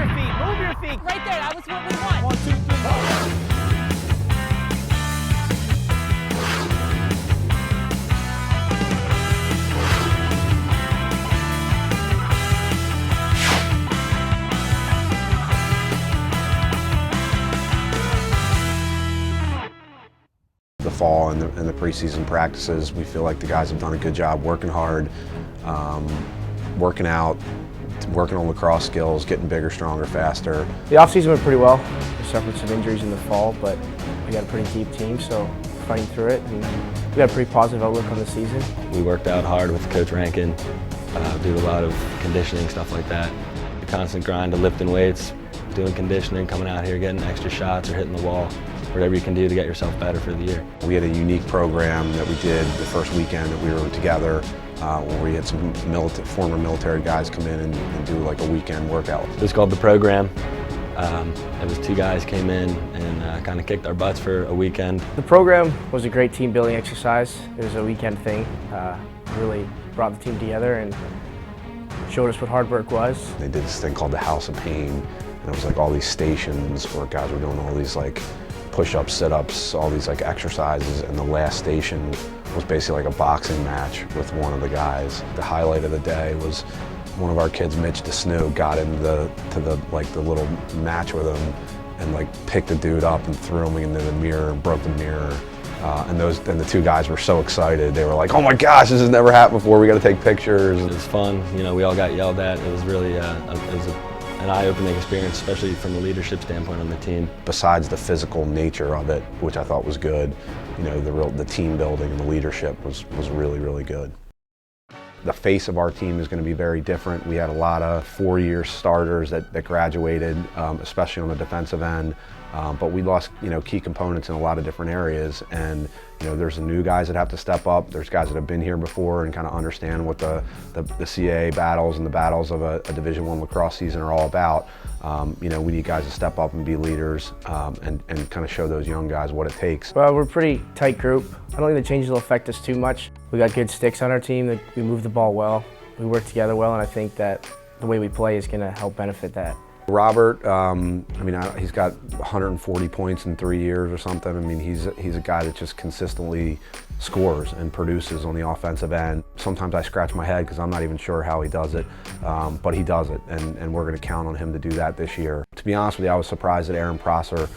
your feet, move your feet. Right there, that was what we want. 1, 2, 3, go. The fall and the preseason practices, we feel like the guys have done a good job working hard, working out, working on lacrosse skills, getting bigger, stronger, faster. The offseason went pretty well. We suffered some injuries in the fall, but we got a pretty deep team, so fighting through it. And we got a pretty positive outlook on the season. We worked out hard with Coach Rankin, do a lot of conditioning, stuff like that. The constant grind of lifting weights, doing conditioning, coming out here, getting extra shots or hitting the wall. Whatever you can do to get yourself better for the year. We had a unique program that we did the first weekend that we were together, where we had some former military guys come in and do like a weekend workout. It was called The Program. It was 2 guys came in and kind of kicked our butts for a weekend. The program was a great team building exercise. It was a weekend thing. Really brought the team together and showed us what hard work was. They did this thing called the House of Pain, and it was like all these stations where guys were doing all these like push-ups, sit-ups, all these like exercises, and the last station was basically like a boxing match with one of the guys. The highlight of the day was one of our kids, Mitch DeSnow, got into the little match with him and like picked the dude up and threw him into the mirror and broke the mirror. And the 2 guys were so excited. They were like, "Oh my gosh, this has never happened before. We got to take pictures." It was fun. You know, we all got yelled at. It was really an eye-opening experience, especially from the leadership standpoint on the team. Besides the physical nature of it, which I thought was good, you know, the team building and the leadership was really, really good. The face of our team is going to be very different. We had a lot of 4-year starters that graduated, especially on the defensive end. But we lost, you know, key components in a lot of different areas, and you know, there's new guys that have to step up. There's guys that have been here before and kind of understand what the CAA battles and the battles of a Division I lacrosse season are all about. You know, we need guys to step up and be leaders, and kind of show those young guys what it takes. Well, we're a pretty tight group. I don't think the changes will affect us too much. We got good sticks on our team. We move the ball well. We work together well, and I think that the way we play is going to help benefit that. Robert, I mean, he's got 140 points in 3 years or something. I mean, he's a guy that just consistently scores and produces on the offensive end. Sometimes I scratch my head because I'm not even sure how he does it, but he does it, and we're going to count on him to do that this year. To be honest with you, I was surprised that Aaron Prosser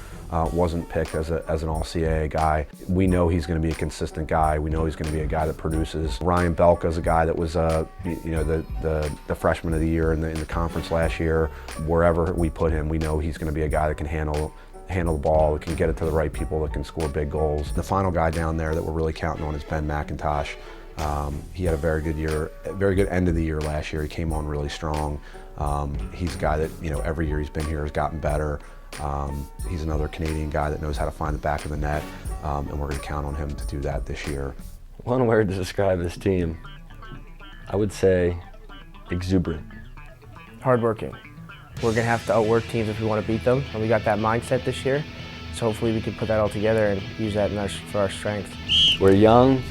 wasn't picked as an All-CAA guy. We know he's going to be a consistent guy. We know he's going to be a guy that produces. Ryan Belka is a guy that was, you know, the freshman of the year in the conference last year. Wherever we put him, we know he's going to be a guy that can handle the ball, that can get it to the right people, that can score big goals. The final guy down there that we're really counting on is Ben McIntosh. He had a very good year, a very good end of the year last year. He came on really strong. He's a guy that, you know, every year he's been here has gotten better. He's another Canadian guy that knows how to find the back of the net, and we're going to count on him to do that this year. One word to describe this team, I would say exuberant. Hardworking. We're going to have to outwork teams if we want to beat them, and we got that mindset this year. So hopefully we can put that all together and use that for our strength. We're young.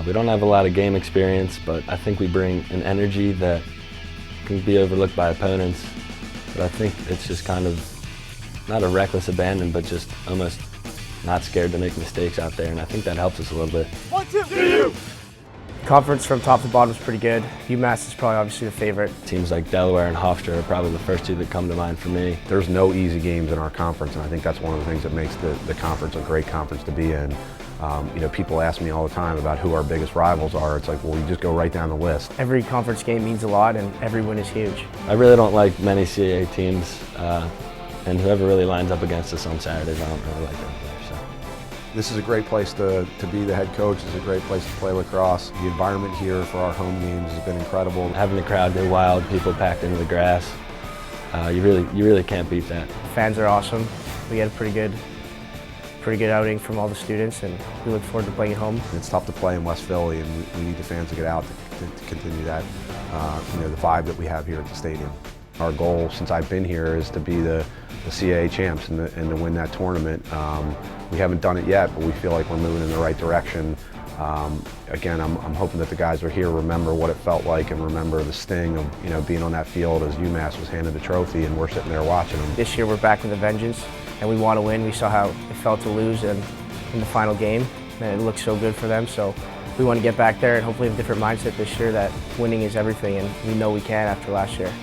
We don't have a lot of game experience, but I think we bring an energy that can be overlooked by opponents. But I think it's just kind of not a reckless abandon, but just almost not scared to make mistakes out there, and I think that helps us a little bit. 1, 2, 3. Conference from top to bottom is pretty good. UMass is probably obviously the favorite. Teams like Delaware and Hofstra are probably the first 2 that come to mind for me. There's no easy games in our conference, and I think that's one of the things that makes the conference a great conference to be in. You know, people ask me all the time about who our biggest rivals are. It's like, well, you just go right down the list. Every conference game means a lot, and every win is huge. I really don't like many CAA teams, and whoever really lines up against us on Saturdays, I don't really like them either. So. This is a great place to be the head coach. It's a great place to play lacrosse. The environment here for our home games has been incredible. Having the crowd go wild, people packed into the grass, you really can't beat that. Fans are awesome. We had a pretty good outing from all the students, and we look forward to playing at home. It's tough to play in West Philly, and we need the fans to get out to continue that, you know, the vibe that we have here at the stadium. Our goal since I've been here is to be the CAA champs and to win that tournament. We haven't done it yet, but we feel like we're moving in the right direction. Again, I'm hoping that the guys are here remember what it felt like and remember the sting of being on that field as UMass was handed the trophy and we're sitting there watching them. This year we're back with a vengeance and we want to win. We saw how it felt to lose in the final game and it looked so good for them. So we want to get back there and hopefully have a different mindset this year that winning is everything, and we know we can after last year.